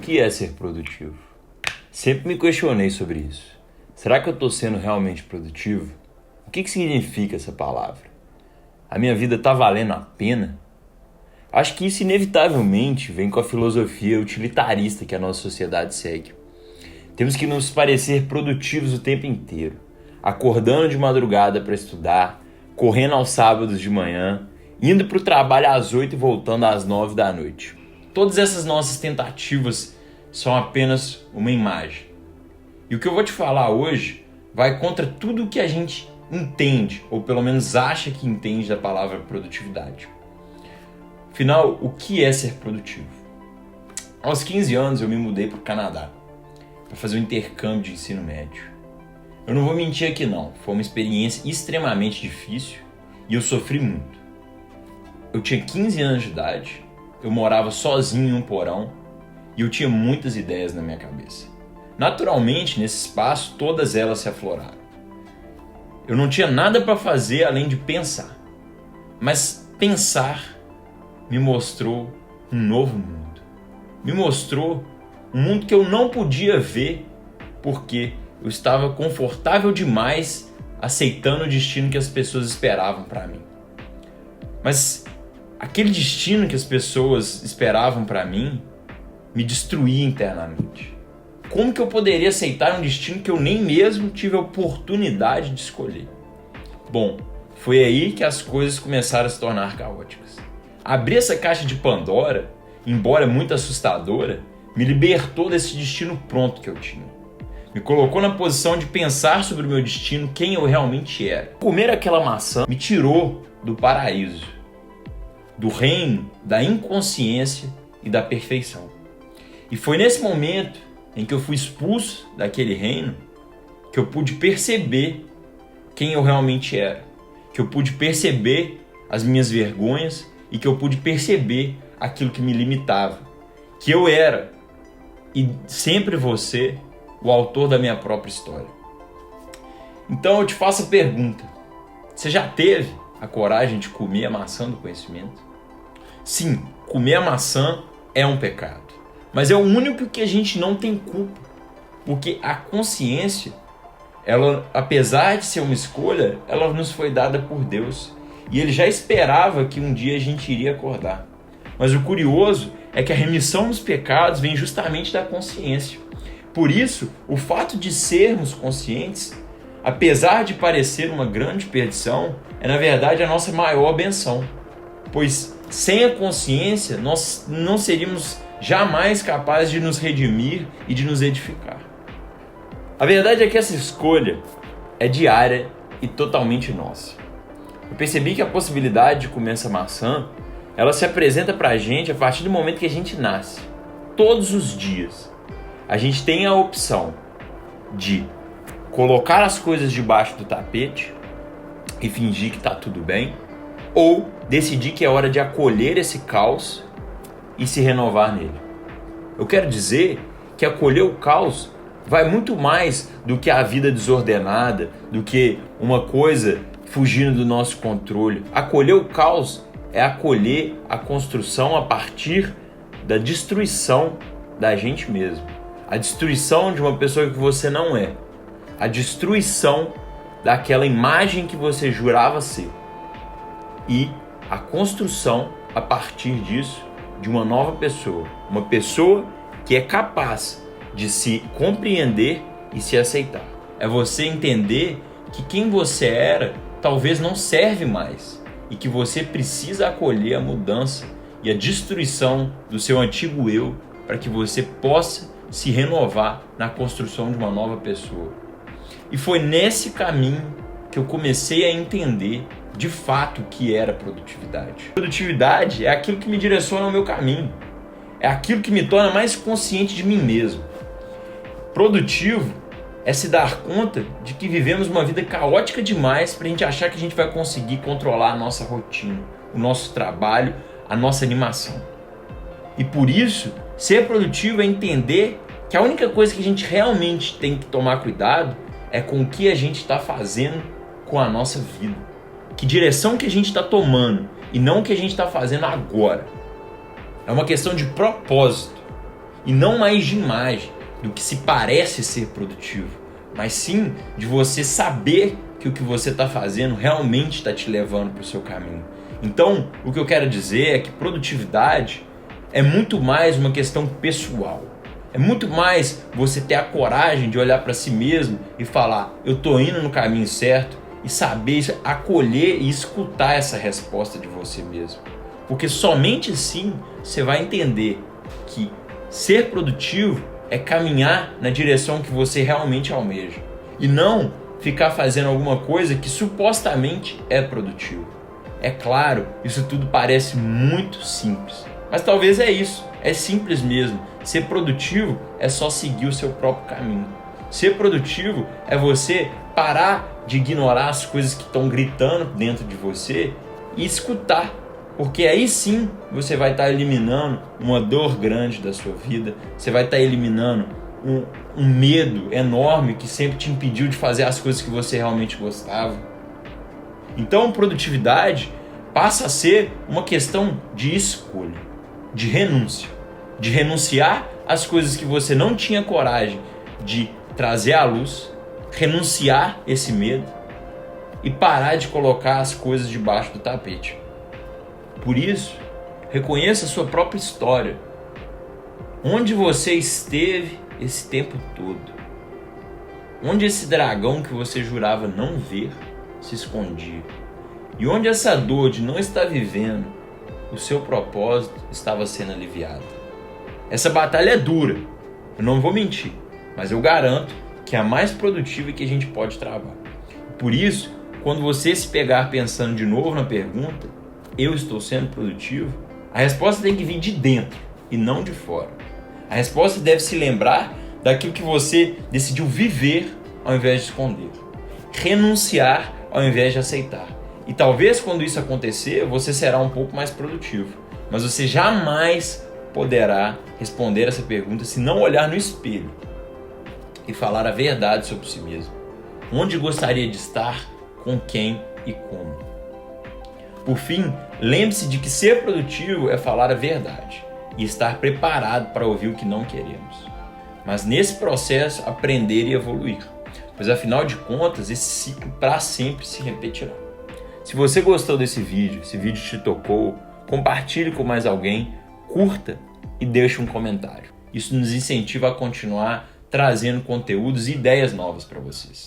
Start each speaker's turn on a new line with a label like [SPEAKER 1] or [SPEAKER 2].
[SPEAKER 1] que é ser produtivo? Sempre me questionei sobre isso. Será que eu estou sendo realmente produtivo? O que significa essa palavra? A minha vida está valendo a pena? Acho que isso inevitavelmente vem com a filosofia utilitarista que a nossa sociedade segue. Temos que nos parecer produtivos o tempo inteiro, acordando de madrugada para estudar, correndo aos sábados de manhã, indo para o trabalho às 8 e voltando às 9 da noite. Todas essas nossas tentativas são apenas uma imagem. E o que eu vou te falar hoje vai contra tudo o que a gente entende, ou pelo menos acha que entende da palavra produtividade. Afinal, o que é ser produtivo? Aos 15 anos eu me mudei para o Canadá para fazer um intercâmbio de ensino médio. Eu não vou mentir aqui não, foi uma experiência extremamente difícil e eu sofri muito. Eu tinha 15 anos de idade, eu morava sozinho em um porão e eu tinha muitas ideias na minha cabeça. Naturalmente, nesse espaço, todas elas se afloraram. Eu não tinha nada para fazer além de pensar, mas pensar me mostrou um novo mundo. Me mostrou um mundo que eu não podia ver porque eu estava confortável demais aceitando o destino que as pessoas esperavam para mim. Mas aquele destino que as pessoas esperavam para mim me destruía internamente. Como que eu poderia aceitar um destino que eu nem mesmo tive a oportunidade de escolher? Bom, foi aí que as coisas começaram a se tornar caóticas. Abrir essa caixa de Pandora, embora muito assustadora, me libertou desse destino pronto que eu tinha. Me colocou na posição de pensar sobre o meu destino, quem eu realmente era. Comer aquela maçã me tirou do paraíso, do reino da inconsciência e da perfeição. E foi nesse momento em que eu fui expulso daquele reino que eu pude perceber quem eu realmente era, que eu pude perceber as minhas vergonhas e que eu pude perceber aquilo que me limitava, que eu era e sempre vou ser o autor da minha própria história. Então eu te faço a pergunta: você já teve a coragem de comer a maçã do conhecimento? Sim, comer a maçã é um pecado, mas é o único que a gente não tem culpa, porque a consciência, ela, apesar de ser uma escolha, ela nos foi dada por Deus e Ele já esperava que um dia a gente iria acordar. Mas o curioso é que a remissão dos pecados vem justamente da consciência. Por isso, o fato de sermos conscientes, apesar de parecer uma grande perdição, é na verdade a nossa maior benção. Pois sem a consciência, nós não seríamos jamais capazes de nos redimir e de nos edificar. A verdade é que essa escolha é diária e totalmente nossa. Eu percebi que a possibilidade de comer essa maçã, ela se apresenta pra gente a partir do momento que a gente nasce. Todos os dias. A gente tem a opção de colocar as coisas debaixo do tapete e fingir que tá tudo bem, ou decidir que é hora de acolher esse caos e se renovar nele. Eu quero dizer que acolher o caos vai muito mais do que a vida desordenada, do que uma coisa fugindo do nosso controle. Acolher o caos é acolher a construção a partir da destruição da gente mesmo. A destruição de uma pessoa que você não é. A destruição daquela imagem que você jurava ser. E a construção, a partir disso, de uma nova pessoa. Uma pessoa que é capaz de se compreender e se aceitar. É você entender que quem você era talvez não serve mais e que você precisa acolher a mudança e a destruição do seu antigo eu para que você possa se renovar na construção de uma nova pessoa. E foi nesse caminho que eu comecei a entender de fato o que era produtividade. Produtividade é aquilo que me direciona ao meu caminho. É aquilo que me torna mais consciente de mim mesmo. Produtivo é se dar conta de que vivemos uma vida caótica demais para a gente achar que a gente vai conseguir controlar a nossa rotina, o nosso trabalho, a nossa animação. E por isso, ser produtivo é entender que a única coisa que a gente realmente tem que tomar cuidado é com o que a gente está fazendo com a nossa vida. Que direção que a gente está tomando e não o que a gente está fazendo agora. É uma questão de propósito. e não mais de imagem, do que se parece ser produtivo, mas sim de você saber que o que você está fazendo realmente está te levando para o seu caminho. Então, o que eu quero dizer é que produtividade é muito mais uma questão pessoal. É muito mais você ter a coragem de olhar para si mesmo e falar, eu estou indo no caminho certo, e saber acolher e escutar essa resposta de você mesmo. Porque somente assim você vai entender que ser produtivo é caminhar na direção que você realmente almeja. E não ficar fazendo alguma coisa que supostamente é produtivo. É claro, isso tudo parece muito simples. Mas talvez é isso, é simples mesmo. Ser produtivo é só seguir o seu próprio caminho. Ser produtivo é você parar de ignorar as coisas que estão gritando dentro de você e escutar. Porque aí sim você vai estar eliminando uma dor grande da sua vida, você vai estar eliminando um medo enorme que sempre te impediu de fazer as coisas que você realmente gostava. Então, produtividade passa a ser uma questão de escolha, de renúncia. De renunciar às coisas que você não tinha coragem de trazer à luz, renunciar esse medo e parar de colocar as coisas debaixo do tapete. Por isso, reconheça a sua própria história. Onde você esteve esse tempo todo? Onde esse dragão que você jurava não ver se escondia? E onde essa dor de não estar vivendo o seu propósito estava sendo aliviada? Essa batalha é dura, eu não vou mentir, mas eu garanto que é a mais produtiva que a gente pode travar. Por isso, quando você se pegar pensando de novo na pergunta, eu estou sendo produtivo? A resposta tem que vir de dentro e não de fora. A resposta deve se lembrar daquilo que você decidiu viver ao invés de esconder. Renunciar ao invés de aceitar. E talvez quando isso acontecer, você será um pouco mais produtivo. Mas você jamais poderá responder essa pergunta se não olhar no espelho e falar a verdade sobre si mesmo. Onde gostaria de estar, com quem e como. Por fim, lembre-se de que ser produtivo é falar a verdade e estar preparado para ouvir o que não queremos. Mas nesse processo, aprender e evoluir. Pois afinal de contas, esse ciclo para sempre se repetirá. Se você gostou desse vídeo, esse vídeo te tocou, compartilhe com mais alguém, curta e deixe um comentário. Isso nos incentiva a continuar trazendo conteúdos e ideias novas para vocês.